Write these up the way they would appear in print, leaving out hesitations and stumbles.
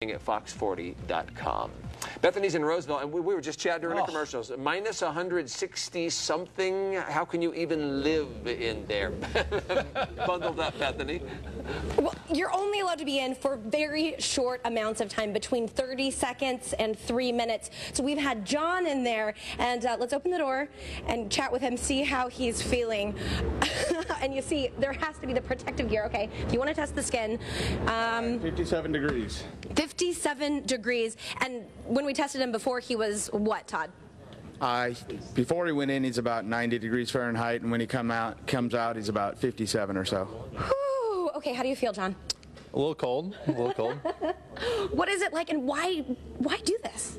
watching at fox40.com. Bethany's in Roseville, and we were just chatting during the commercials. Minus 160 something. How can you even live in there? Bundled up, Bethany. Well, you're only allowed to be in for very short amounts of time, between 30 seconds and 3 minutes. So we've had John in there, and let's open the door and chat with him, see how he's feeling. And you see, there has to be the protective gear. Okay, if you want to test the skin. 57 degrees. 57 degrees. And when we tested him before, he was what, Todd? Before he went in, he's about 90 degrees Fahrenheit, and when he comes out, he's about 57 or so. Whew. Okay, how do you feel, John? A little cold, a little cold. What is it like, and why do this?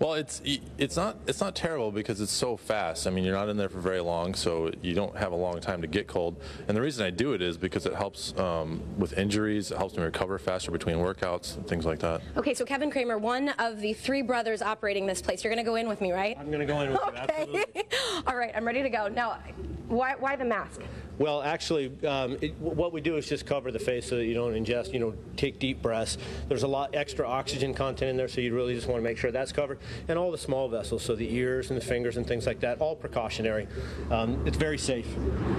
Well, it's not terrible because it's so fast. I mean, you're not in there for very long, so you don't have a long time to get cold. And the reason I do it is because it helps with injuries. It helps me recover faster between workouts and things like that. Okay, so Kevin Kramer, one of the three brothers operating this place. You're going to go in with me, right? I'm going to go in with you, absolutely. All right, I'm ready to go. Now, why the mask? Well, actually, what we do is just cover the face so that you don't ingest, take deep breaths. There's a lot extra oxygen content in there, so you really just want to make sure that's covered. And all the small vessels, so the ears and the fingers and things like that, all precautionary. It's very safe.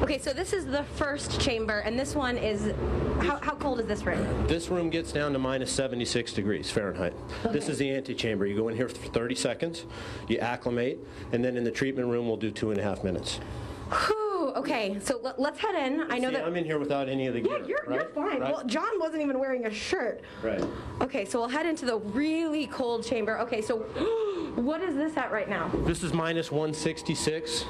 Okay, so this is the first chamber, and this one is, how cold is this room? This room gets down to minus 76 degrees Fahrenheit. Okay. This is the antechamber. You go in here for 30 seconds, you acclimate, and then in the treatment room we'll do 2.5 minutes. Whew, okay, so let's head in. I know that I'm in here without any of the gear. Yeah, you're fine. Right? Well, John wasn't even wearing a shirt. Right. Okay, so we'll head into the really cold chamber. Okay, so what is this at right now? This is minus 166.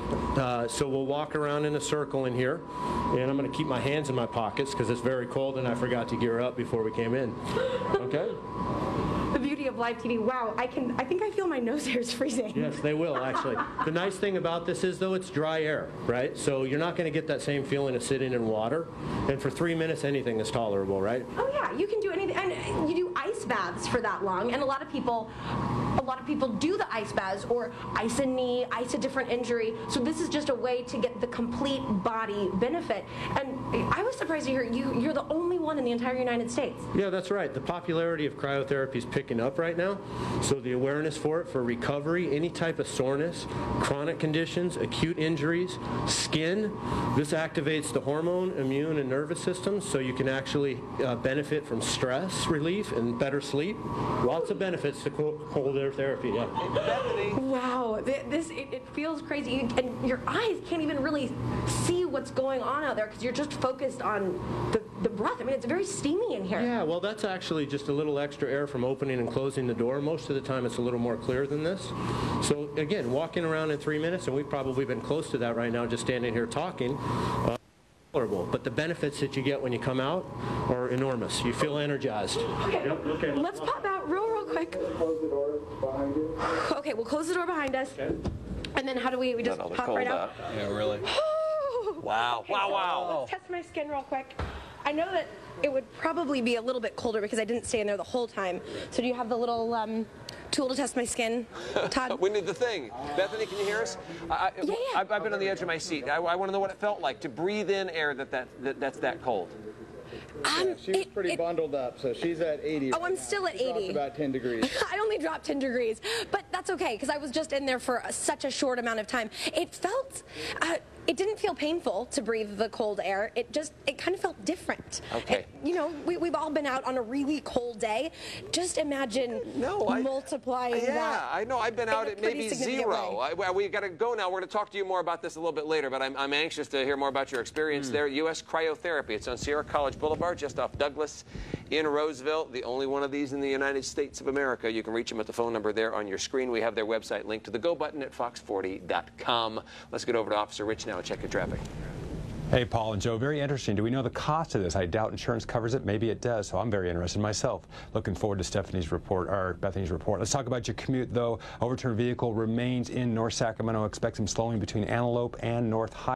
So we'll walk around in a circle in here, and I'm going to keep my hands in my pockets because it's very cold, and I forgot to gear up before we came in. Okay. The beauty of live TV. Wow, I think I feel my nose hairs freezing. Yes, they will, actually. The nice thing about this is, though, it's dry air, right? So you're not going to get that same feeling of sitting in water. And for 3 minutes, anything is tolerable, right? Oh, yeah, you can do anything. And you do ice baths for that long. And a lot of people do the ice baths, or ice a knee, ice a different injury. So this is just a way to get the complete body benefit. And I was surprised to hear you're the only one in the entire United States. Yeah, that's right. The popularity of cryotherapy is picking up right now. So the awareness for it, for recovery, any type of soreness, chronic conditions, acute injuries, skin, this activates the hormone, immune, and nervous systems, so you can actually benefit from stress relief and better sleep. Lots of benefits to cold air therapy. Yeah. Wow, it feels crazy, and your eyes can't even really see what's going on out there because you're just focused on the breath. I mean, it's very steamy in here. Yeah, well, that's actually just a little extra air from opening and closing the door. Most of the time it's a little more clear than this. So again, walking around in 3 minutes, and we've probably been close to that right now just standing here talking, tolerable. But the benefits that you get when you come out are enormous. You feel energized. Okay, okay. Let's pop out real quick. Close the door behind you. Okay, we'll close the door behind us. Okay. And then how do we just pop right out? Yeah, really. Wow, okay, wow. Let's test my skin real quick. I know that it would probably be a little bit colder because I didn't stay in there the whole time. So do you have the little tool to test my skin, Todd? We need the thing. Bethany, can you hear us? Yeah. I've been on the edge of my seat. I want to know what it felt like to breathe in air that's that cold. Yeah, she was pretty bundled up, so she's at 80. Oh, I'm still at 80. About 10 degrees. I only dropped 10 degrees, but that's okay because I was just in there for such a short amount of time. It felt, it didn't feel painful to breathe the cold air. It kind of felt different. Okay. We've all been out on a really cold day. Just imagine multiplying that. Yeah, I know. I've been out at maybe 0. We got to go now. We're going to talk to you more about this a little bit later, but I'm anxious to hear more about your experience there. U.S. Cryotherapy. It's on Sierra College Boulevard, just off Douglas in Roseville. The only one of these in the United States of America. You can reach them at the phone number there on your screen. We have their website linked to the go button at fox40.com. Let's get over to Officer Rich now and check your traffic. Hey, Paul and Joe, very interesting. Do we know the cost of this? I doubt insurance covers it. Maybe it does, so I'm very interested myself. Looking forward to Stephanie's report, or Bethany's report. Let's talk about your commute, though. Overturned vehicle remains in North Sacramento. Expect some slowing between Antelope and North High.